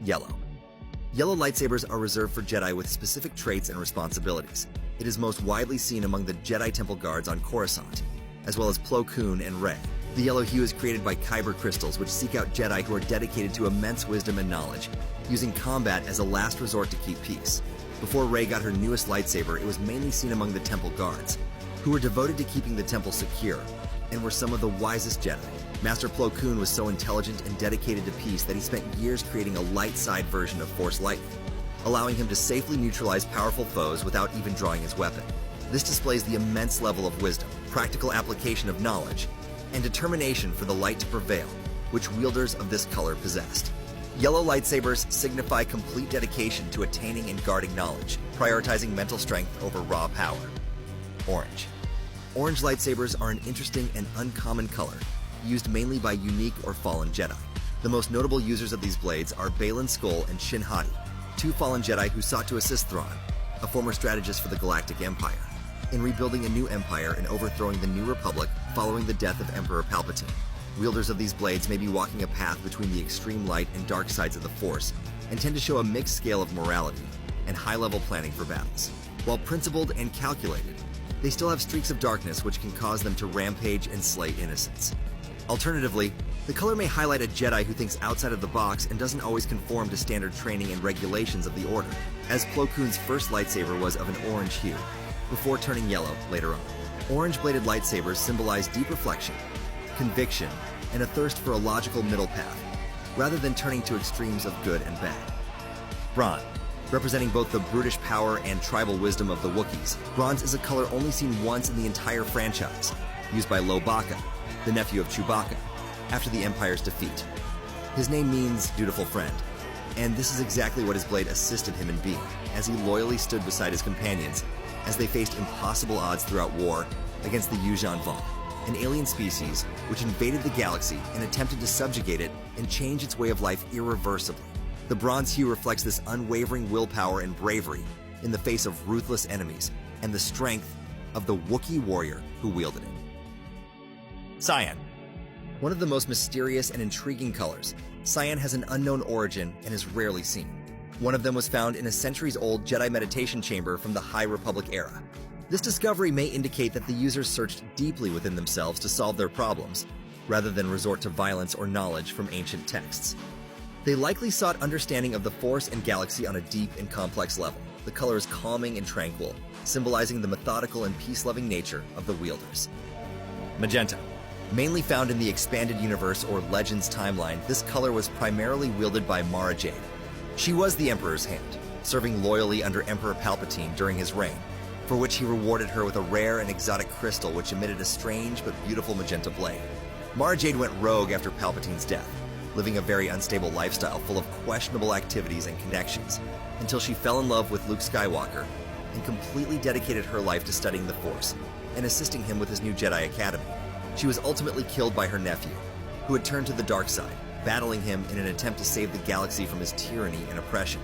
Yellow. Yellow lightsabers are reserved for Jedi with specific traits and responsibilities. It is most widely seen among the Jedi Temple guards on Coruscant, as well as Plo Koon and Rey. The yellow hue is created by kyber crystals, which seek out Jedi who are dedicated to immense wisdom and knowledge, using combat as a last resort to keep peace. Before Rey got her newest lightsaber, it was mainly seen among the Temple guards, who were devoted to keeping the temple secure, and were some of the wisest Jedi. Master Plo Koon was so intelligent and dedicated to peace that he spent years creating a light side version of Force lightning, allowing him to safely neutralize powerful foes without even drawing his weapon. This displays the immense level of wisdom, practical application of knowledge, and determination for the light to prevail, which wielders of this color possessed. Yellow lightsabers signify complete dedication to attaining and guarding knowledge, prioritizing mental strength over raw power. Orange. Orange lightsabers are an interesting and uncommon color, used mainly by unique or fallen Jedi. The most notable users of these blades are Baylan Skoll and Shin Hati, two fallen Jedi who sought to assist Thrawn, a former strategist for the Galactic Empire, in rebuilding a new empire and overthrowing the New Republic following the death of Emperor Palpatine. Wielders of these blades may be walking a path between the extreme light and dark sides of the Force, and tend to show a mixed scale of morality and high-level planning for battles. While principled and calculated, they still have streaks of darkness which can cause them to rampage and slay innocents. Alternatively, the color may highlight a Jedi who thinks outside of the box and doesn't always conform to standard training and regulations of the Order, as Plo Koon's first lightsaber was of an orange hue, before turning yellow later on. Orange-bladed lightsabers symbolize deep reflection, conviction, and a thirst for a logical middle path, rather than turning to extremes of good and bad. Bronze. Representing both the brutish power and tribal wisdom of the Wookiees, bronze is a color only seen once in the entire franchise, used by Lo Baka, the nephew of Chewbacca, after the Empire's defeat. His name means dutiful friend, and this is exactly what his blade assisted him in being, as he loyally stood beside his companions as they faced impossible odds throughout war against the Yuuzhan Vong, an alien species which invaded the galaxy and attempted to subjugate it and change its way of life irreversibly. The bronze hue reflects this unwavering willpower and bravery in the face of ruthless enemies and the strength of the Wookiee warrior who wielded it. Cyan. One of the most mysterious and intriguing colors, cyan has an unknown origin and is rarely seen. One of them was found in a centuries-old Jedi meditation chamber from the High Republic era. This discovery may indicate that the users searched deeply within themselves to solve their problems, rather than resort to violence or knowledge from ancient texts. They likely sought understanding of the Force and galaxy on a deep and complex level. The color is calming and tranquil, symbolizing the methodical and peace-loving nature of the wielders. Magenta. Mainly found in the Expanded Universe or Legends timeline, this color was primarily wielded by Mara Jade. She was the Emperor's hand, serving loyally under Emperor Palpatine during his reign, for which he rewarded her with a rare and exotic crystal which emitted a strange but beautiful magenta blade. Mara Jade went rogue after Palpatine's death, living a very unstable lifestyle full of questionable activities and connections, until she fell in love with Luke Skywalker and completely dedicated her life to studying the Force and assisting him with his new Jedi Academy. She was ultimately killed by her nephew, who had turned to the dark side, battling him in an attempt to save the galaxy from his tyranny and oppression.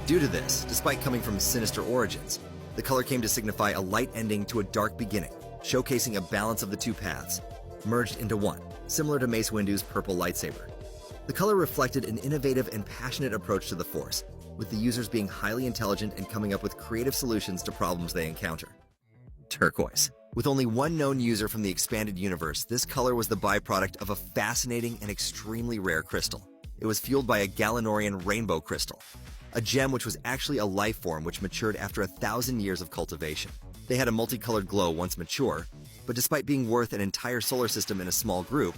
Due to this, despite coming from sinister origins, the color came to signify a light ending to a dark beginning, showcasing a balance of the two paths, merged into one, similar to Mace Windu's purple lightsaber. The color reflected an innovative and passionate approach to the Force, with the users being highly intelligent and coming up with creative solutions to problems they encounter. Turquoise. With only one known user from the Expanded Universe, this color was the byproduct of a fascinating and extremely rare crystal. It was fueled by a Galenorian rainbow crystal, a gem which was actually a life form which matured after 1,000 years of cultivation. They had a multicolored glow once mature, but despite being worth an entire solar system in a small group,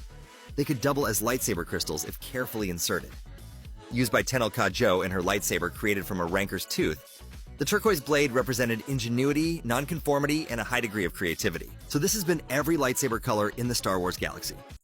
they could double as lightsaber crystals if carefully inserted. Used by Tenel Ka-Jo in her lightsaber created from a ranker's tooth, the turquoise blade represented ingenuity, nonconformity, and a high degree of creativity. So this has been every lightsaber color in the Star Wars galaxy.